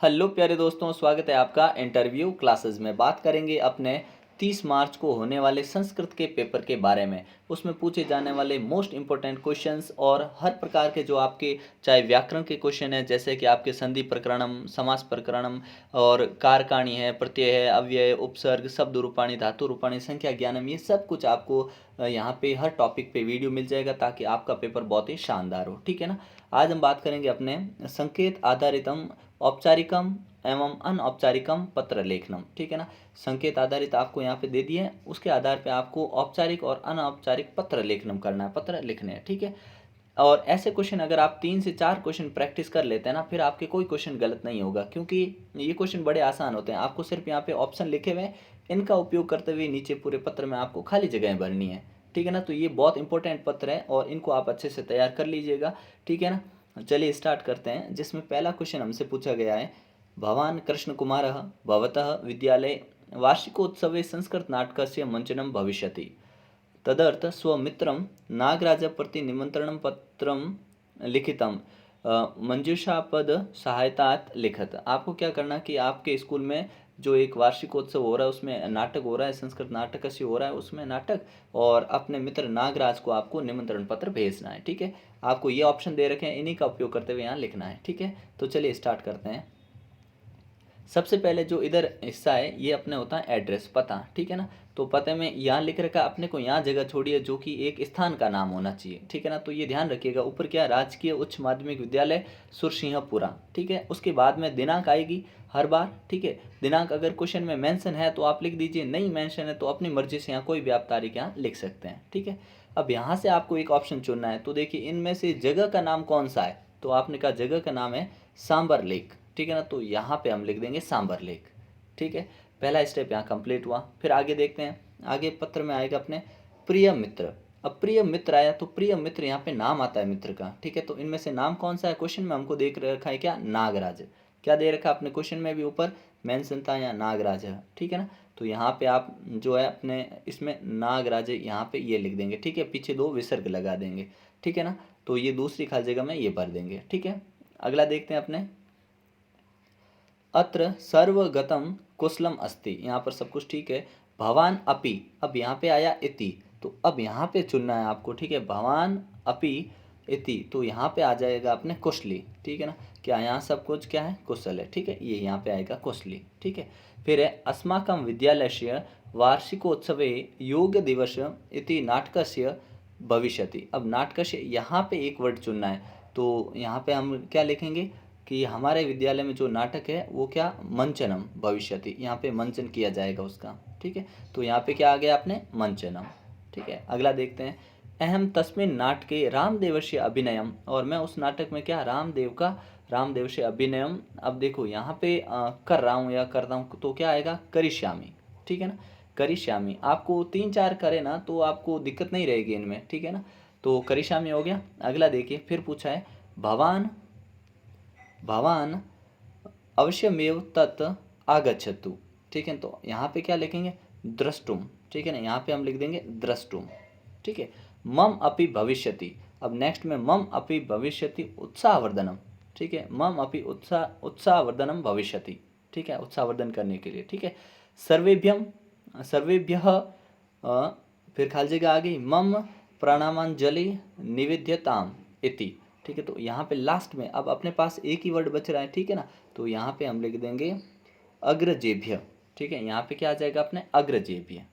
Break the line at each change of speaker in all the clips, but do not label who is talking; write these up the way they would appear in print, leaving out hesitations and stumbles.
Hello प्यारे दोस्तों, स्वागत है आपका इंटरव्यू क्लासेस में। बात करेंगे अपने 30 मार्च को होने वाले संस्कृत के पेपर के बारे में। उसमें पूछे जाने वाले मोस्ट इंपॉर्टेंट क्वेश्चंस और हर प्रकार के जो आपके चाहे व्याकरण के क्वेश्चन है, जैसे कि आपके संधि प्रकरणम, समास प्रकरणम और कारकाणी है, प्रत्यय है, अव्यय, उपसर्ग, शब्द रूपाणी, धातु रूपाणी, संख्या ज्ञानम, ये सब कुछ आपको यहाँ पे हर टॉपिक पे वीडियो मिल जाएगा ताकि आपका पेपर बहुत ही शानदार हो। ठीक है ना। आज हम बात करेंगे अपने संकेत आधारितम औपचारिकम एवं अनौपचारिकम पत्र लेखनम। ठीक है ना। संकेत आधारित आपको यहाँ पे दे दिए हैं, उसके आधार पे आपको औपचारिक और अनौपचारिक पत्र लेखनम करना है, पत्र लिखने हैं। ठीक है। और ऐसे क्वेश्चन अगर आप 3 से 4 क्वेश्चन प्रैक्टिस कर लेते हैं ना, फिर आपके कोई क्वेश्चन गलत नहीं होगा, क्योंकि ये क्वेश्चन बड़े आसान होते हैं। आपको सिर्फ यहाँ पे ऑप्शन लिखे हुए हैं, इनका उपयोग करते हुए नीचे पूरे पत्र में आपको खाली जगह भरनी है। ठीक है ना। तो ये बहुत इंपॉर्टेंट पत्र है और इनको आप अच्छे से तैयार कर लीजिएगा। ठीक है ना। चलिए स्टार्ट करते हैं, जिसमें पहला क्वेश्चन हमसे पूछा गया है, भवान कृष्ण कुमार भवतः विद्यालय वार्षिकोत्सवे संस्कृत नाटकस्य मंचनं भविष्यति, तदर्थ स्वमित्रं नागराज प्रति निमंत्रण पत्रं लिखितम मंजूषापद सहायतात लिखत। आपको क्या करना कि आपके स्कूल में जो एक वार्षिकोत्सव हो रहा है, उसमें नाटक हो रहा है, संस्कृत नाटक से हो रहा है, उसमें नाटक, और अपने मित्र नागराज को आपको निमंत्रण पत्र भेजना है। ठीक है। आपको ये ऑप्शन दे रखे हैं, इन्हीं का उपयोग करते हुए यहाँ लिखना है। ठीक है। तो चलिए स्टार्ट करते हैं। सबसे पहले जो इधर हिस्सा है ये अपने होता है एड्रेस, पता। ठीक है ना। तो पते में यहाँ लिख रखा, अपने को यहाँ जगह छोड़ी है जो कि एक स्थान का नाम होना चाहिए। ठीक है ना। तो ये ध्यान रखिएगा। ऊपर क्या, राजकीय उच्च माध्यमिक विद्यालय सुरसिंहपुरा। ठीक है। उसके बाद में दिनांक आएगी हर बार। ठीक है। दिनांक अगर क्वेश्चन में मेंशन है तो आप लिख दीजिए, नहीं मेंशन है तो अपनी मर्जी से यहाँ कोई भी आप तारीख यहाँ लिख सकते हैं। ठीक है। अब यहाँ से आपको एक ऑप्शन चुनना है, तो देखिए इनमें से जगह का नाम कौन सा है, तो आपने कहा जगह का नाम है सांबर लेक। ठीक है ना। तो यहाँ पे हम लिख देंगे सांबर लेक। ठीक है। पहला स्टेप यहाँ कंप्लीट हुआ। फिर आगे देखते हैं, आगे पत्र में आएगा अपने प्रिय मित्र। अब प्रिय मित्र आया तो प्रिय मित्र यहाँ पे नाम आता है मित्र का। ठीक है। तो इनमें से नाम कौन सा है, क्वेश्चन में हमको देख रखा है क्या, नागराज। क्या दे रखा है अपने क्वेश्चन में भी ऊपर मेंशन था, यहाँ नागराज है। ठीक है ना। तो यहाँ पे आप जो है अपने इसमें नागराज यहाँ पे ये लिख देंगे। ठीक है। पीछे 2 विसर्ग लगा देंगे। ठीक है ना। तो ये दूसरी खाली जगह में ये भर देंगे। ठीक है। अगला देखते हैं अपने, अत्र सर्वगतम कुशलम अस्ति, यहाँ पर सब कुछ ठीक है। भवान अपि, अब यहाँ पे आया इति, तो अब यहाँ पे चुनना है आपको। ठीक है। भवान अपि इति, तो यहाँ पे आ जाएगा अपने कुशली। ठीक है ना। क्या यहाँ सब कुछ क्या है, कुशल है। ठीक है। ये यहाँ पे आएगा कुशली। ठीक है। फिर है अस्माकं विद्यालयस्य वार्षिकोत्सवे योग दिवस इति नाटकस्य भविष्यति। अब नाटकस्य यहाँ पे एक वर्ड चुनना है, तो यहाँ पे हम क्या लिखेंगे कि हमारे विद्यालय में जो नाटक है वो क्या, मंचनम भविष्यति, यहाँ पे मंचन किया जाएगा उसका। ठीक है। तो यहाँ पे क्या आ गया अपने मंचनम। ठीक है। अगला देखते हैं, अहम तस्मिन नाटके रामदेवस्य अभिनयम, और मैं उस नाटक में क्या, रामदेव से अभिनयम। अब देखो यहाँ पे कर रहा हूँ या करता हूँ, तो क्या आएगा, करिष्यामी। ठीक है ना। करिष्यामी, आपको 3-4 करे ना तो आपको दिक्कत नहीं रहेगी इनमें। ठीक है ना। तो करिष्यामी हो गया। अगला देखिए, फिर पूछा है भवान अवश्यमेव तत् आगच्छतु। ठीक है। तो यहाँ पे क्या लिखेंगे, द्रष्टुम। ठीक है ना। यहाँ पे हम लिख देंगे द्रष्टुम। ठीक है। मम अपि भविष्यति, अब नेक्स्ट में मम अपि भविष्यति उत्साहवर्धनम। ठीक है। मम अपि उत्साहवर्धनम भविष्यति। ठीक है। उत्साहवर्धन करने के लिए। ठीक है। सर्वेभ्यः फिर खाली जगह आ गई, मम प्रणामांजलि निवेद्यताम इति। ठीक है। तो यहाँ पे लास्ट में अब अपने पास एक ही वर्ड बच रहा है। ठीक है ना। तो यहाँ पे हम लिख देंगे अग्रजेभ्य। ठीक है। यहाँ पे क्या आ जाएगा अपने अग्रजेभ्य।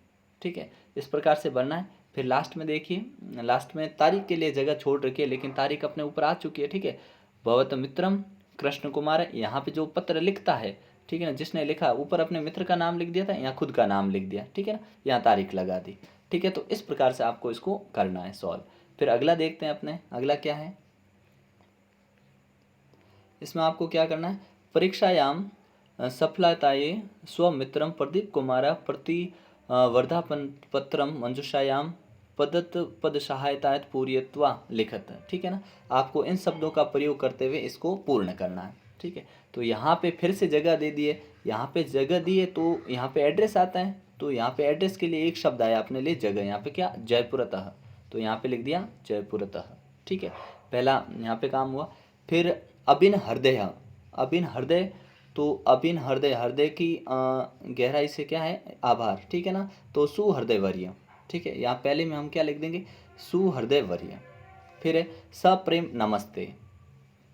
ठीक है। इस प्रकार से बनना है। फिर लास्ट में देखिए, लास्ट में तारीख के लिए जगह छोड़ रखी है, लेकिन तारीख अपने ऊपर आ चुकी है। ठीक है। भवत मित्रम कृष्ण कुमार, यहाँ पे जो पत्र लिखता है, ठीक है ना, जिसने लिखा ऊपर अपने मित्र का नाम लिख दिया था, यहाँ खुद का नाम लिख दिया। ठीक है ना। यहाँ तारीख लगा दी। ठीक है। तो इस प्रकार से आपको इसको करना है सॉल्व। फिर अगला देखते हैं अपने, अगला क्या है, इसमें आपको क्या करना है, परीक्षायाम सफलताये स्वमित्रम प्रदीप कुमार प्रति वर्धापन पत्रम मंजूषायाम पद सहायतायत पूर्यत्वा लिखत। ठीक है ना। आपको इन शब्दों का प्रयोग करते हुए इसको पूर्ण करना है। ठीक है। तो यहाँ पे फिर से जगह दे दिए, यहाँ पे जगह दिए तो यहाँ पे एड्रेस आता है, तो यहाँ पे एड्रेस के लिए एक शब्द आया अपने लिए जगह, यहाँ पे क्या, जयपुरतः, तो यहाँ पे लिख दिया जयपुरतः। ठीक है। पहला यहाँ पे काम हुआ। फिर अबिन हृदय, अबिन हृदय तो अभिन हृदय, हृदय की गहराई से क्या है, आभार, ठीक है ना। तो सुहृदयवर्य, ठीक है, यहाँ पहले में हम क्या लिख देंगे, सुहृदयवर्य। फिर है सप्रेम नमस्ते।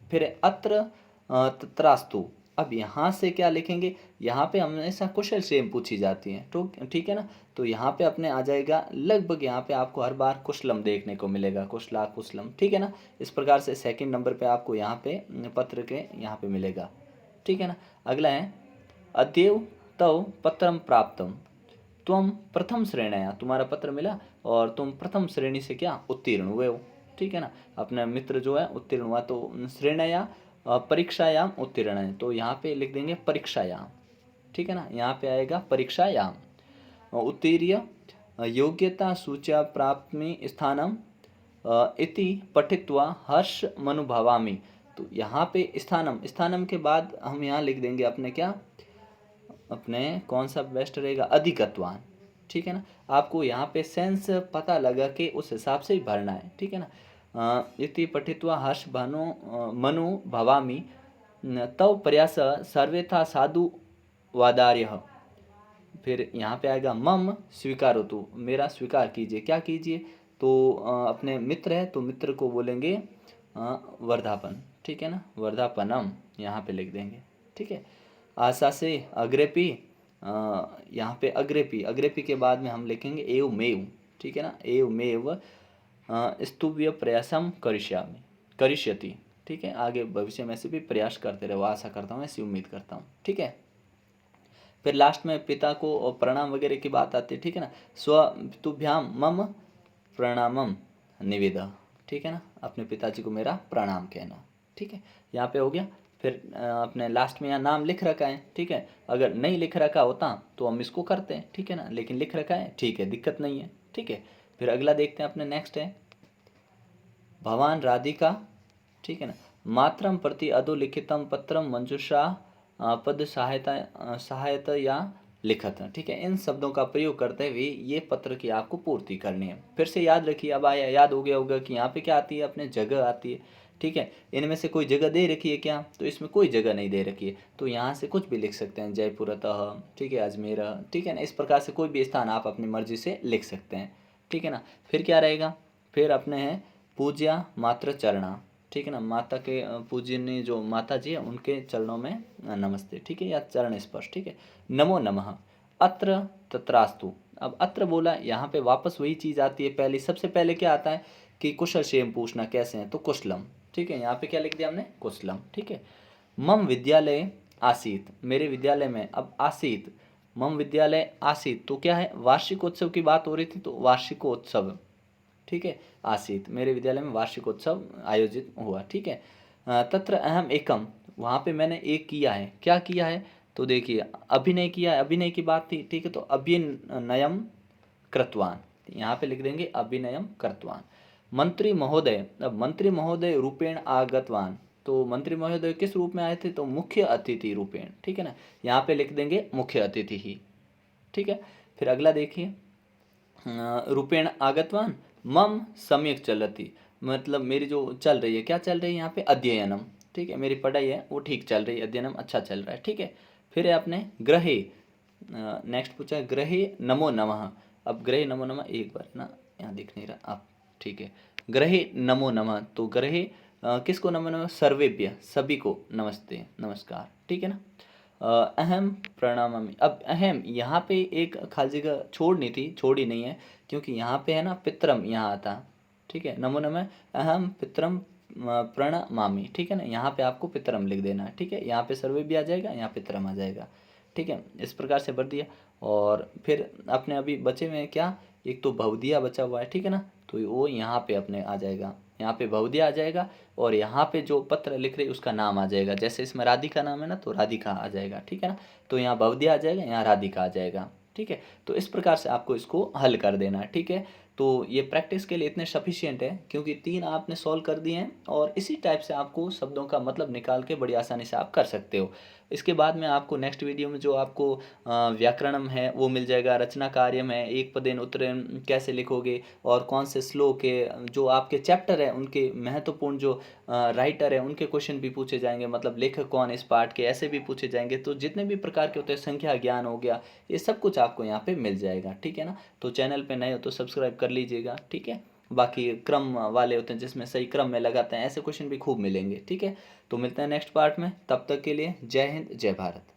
फिर है अत्र तत्रास्तु। अब यहाँ से क्या लिखेंगे, यहाँ पे हमेशा कुशल क्षेम पूछी जाती है, तो ठीक है ना। तो यहाँ पे अपने आ जाएगा लगभग, यहाँ पे आपको हर बार कुशलम देखने को मिलेगा, कुशला कुशलम, ठीक है ना। इस प्रकार से सेकंड नंबर पे आपको यहाँ पे पत्र के यहाँ पे मिलेगा, ठीक है ना। अगला है अद्यव तव पत्रम प्राप्तम। तुम प्रथम श्रेणिया, तुम्हारा पत्र मिला और तुम प्रथम श्रेणी से क्या उत्तीर्ण हुए हो, ठीक है ना। अपना मित्र जो है उत्तीर्ण हुआ, तो श्रेणिया परीक्षायाम उत्तीर्ण है, तो यहाँ पे लिख देंगे परीक्षायाम, ठीक है ना। यहाँ पे आएगा परीक्षायाम। उत्तीर्य योग्यता सूच्या प्राप्ति स्थानम इति पठित्वा हर्ष मनुभवामि। तो यहाँ पे स्थानम, स्थानम के बाद हम यहाँ लिख देंगे अपने क्या, अपने कौन सा बेस्ट रहेगा, अधिकत्वान, ठीक है ना। आपको यहाँ पे सेंस पता लगा कि उस हिसाब से ही भरना है, ठीक है ना। इति पठित्वा हर्ष मनु भवामि तव प्रयास सर्वेथा साधु वादार्य। फिर यहाँ पे आएगा मम स्वीकारोतु, मेरा स्वीकार कीजिए, क्या कीजिए, तो अपने मित्र है तो मित्र को बोलेंगे वर्धापन, ठीक है ना, वर्धापनम यहाँ पे लिख देंगे, ठीक है। आशा से अग्रेपी, यहाँ पे अग्रेपी, अग्रेपी के बाद में हम लिखेंगे एवमेव, ठीक है ना, एवमेव स्तुव्य प्रयासम करिष्यामि, करिष्यति, ठीक है। आगे भविष्य में से भी प्रयास करते रहो, आशा करता हूँ, ऐसी उम्मीद करता हूँ, ठीक है। फिर लास्ट में पिता को प्रणाम वगैरह की बात आती है, ठीक है ना। स्वतुभ्याम मम प्रणामम निवेद, ठीक है ना, अपने पिताजी को मेरा प्रणाम कहना, ठीक है। यहाँ पे हो गया। फिर अपने लास्ट में यहाँ नाम लिख रखा है, ठीक है। अगर नहीं लिख रखा होता तो हम इसको करते हैं, ठीक है ना, लेकिन लिख रखा है, ठीक है, दिक्कत नहीं है, ठीक है। फिर अगला देखते हैं अपने, नेक्स्ट है भवान राधिका, ठीक है ना, मातरम प्रति अधोलिखितम पत्रम मंजूषा पद सहायता या लिखत, ठीक है। इन शब्दों का प्रयोग करते हुए ये पत्र की आपको पूर्ति करनी है। फिर से याद रखिए, अब आया, याद हो गया होगा कि यहाँ पे क्या आती है, अपने जगह आती है, ठीक है। इनमें से कोई जगह दे रखी है क्या, तो इसमें कोई जगह नहीं दे रखी है, तो यहाँ से कुछ भी लिख सकते हैं, जयपुरतः, ठीक है, अजमेर, ठीक है ना। इस प्रकार से कोई भी स्थान आप अपनी मर्जी से लिख सकते हैं, ठीक है ना। फिर क्या रहेगा, फिर अपने हैं पूज्या मात्र चरणा, ठीक है ना, माता के पूजनीय जो माता जी है उनके चरणों में नमस्ते, ठीक है, या चरण स्पर्श, ठीक है। नमो नमः अत्र तत्रास्तु। अब अत्र बोला, यहाँ पे वापस वही चीज़ आती है, पहले सबसे पहले क्या आता है कि कुशल क्षेम पूछना, कैसे हैं, तो कुशलम, ठीक है। यहाँ पे क्या लिख दिया हमने, कुशलम, ठीक है। मम विद्यालय आसीत, मेरे विद्यालय में, अब आसीत, मम विद्यालय आसीत, तो क्या है, वार्षिकोत्सव की बात हो रही थी, तो वार्षिकोत्सव, ठीक है, आसीत, मेरे विद्यालय में वार्षिकोत्सव आयोजित हुआ, ठीक है। तत्र अहम एकम, वहाँ पे मैंने एक किया है, क्या किया है, तो देखिए अभिनय किया है, अभिनय की बात थी, ठीक है, तो अभिनयम कृतवान, यहाँ पे लिख देंगे अभिनयम कृतवान। मंत्री महोदय, अब मंत्री महोदय रूपेण आगतवान, तो मंत्री महोदय किस रूप में आए थे, तो मुख्य अतिथि रूपेण, ठीक है ना, यहाँ पे लिख देंगे मुख्य अतिथि ही, ठीक है। फिर अगला देखिए रूपेण आगतवान मम सम्यक चलती, मतलब मेरी जो चल रही है, क्या चल रही है यहाँ पे, अध्ययनम, ठीक है, मेरी पढ़ाई है वो ठीक चल रही है, अध्ययनम अच्छा चल रहा है, ठीक है। फिर है अपने ग्रहे, नेक्स्ट पूछा है ग्रहे नमो नमः। अब ग्रहे नमो नमः एक बार ना, यहाँ दिख नहीं रहा अब, ठीक है, ग्रहे नमो नमः, तो ग्रहे किसको नमो नमः, सर्वेभ्य, सभी को नमस्ते, नमस्कार, ठीक है ना। अहम प्रणामामि, अब अहम यहाँ पे एक खाली जगह छोड़नी थी, छोड़ी नहीं है, क्योंकि यहाँ पे है ना पितरम, यहाँ आता, ठीक है, नमो नमः अहम पितरम प्रणमामि, ठीक है ना, यहाँ पे आपको पितरम लिख देना है, ठीक है। यहाँ पे सर्वे भी आ जाएगा, यहाँ पितरम आ जाएगा, ठीक है, इस प्रकार से भर दिया। और फिर अपने अभी बचे हुए हैं क्या, एक तो भवदिया बचा हुआ है, ठीक है ना, तो वो यहाँ पे अपने आ जाएगा, यहाँ पे भवदिया आ जाएगा, और यहाँ पे जो पत्र लिख रहे उसका नाम आ जाएगा, जैसे इसमें राधिका नाम है ना, तो राधिका आ जाएगा, ठीक है ना, तो यहाँ भवदिया आ जाएगा, यहाँ राधिका आ जाएगा, ठीक है। तो इस प्रकार से आपको इसको हल कर देना है, ठीक है। तो ये प्रैक्टिस के लिए इतने सफिशिएंट है, क्योंकि 3 आपने सॉल्व कर दिए हैं, और इसी टाइप से आपको शब्दों का मतलब निकाल के बड़ी आसानी से आप कर सकते हो। इसके बाद में आपको नेक्स्ट वीडियो में जो आपको व्याकरणम है वो मिल जाएगा, रचना कार्यम है, एक पदेन उत्तरम कैसे लिखोगे, और कौन से श्लोक है, जो आपके चैप्टर है उनके महत्वपूर्ण जो राइटर है उनके क्वेश्चन भी पूछे जाएंगे, मतलब लेखक कौन है इस पार्ट के, ऐसे भी पूछे जाएंगे। तो जितने भी प्रकार के होते हैं, संख्या ज्ञान हो गया, ये सब कुछ आपको यहाँ पे मिल जाएगा, ठीक है ना। तो चैनल पे नए हो तो सब्सक्राइब कर लीजिएगा, ठीक है। बाकी क्रम वाले होते हैं जिसमें सही क्रम में लगाते हैं, ऐसे क्वेश्चन भी खूब मिलेंगे, ठीक है। तो मिलते हैं नेक्स्ट पार्ट में, तब तक के लिए जय हिंद जय भारत।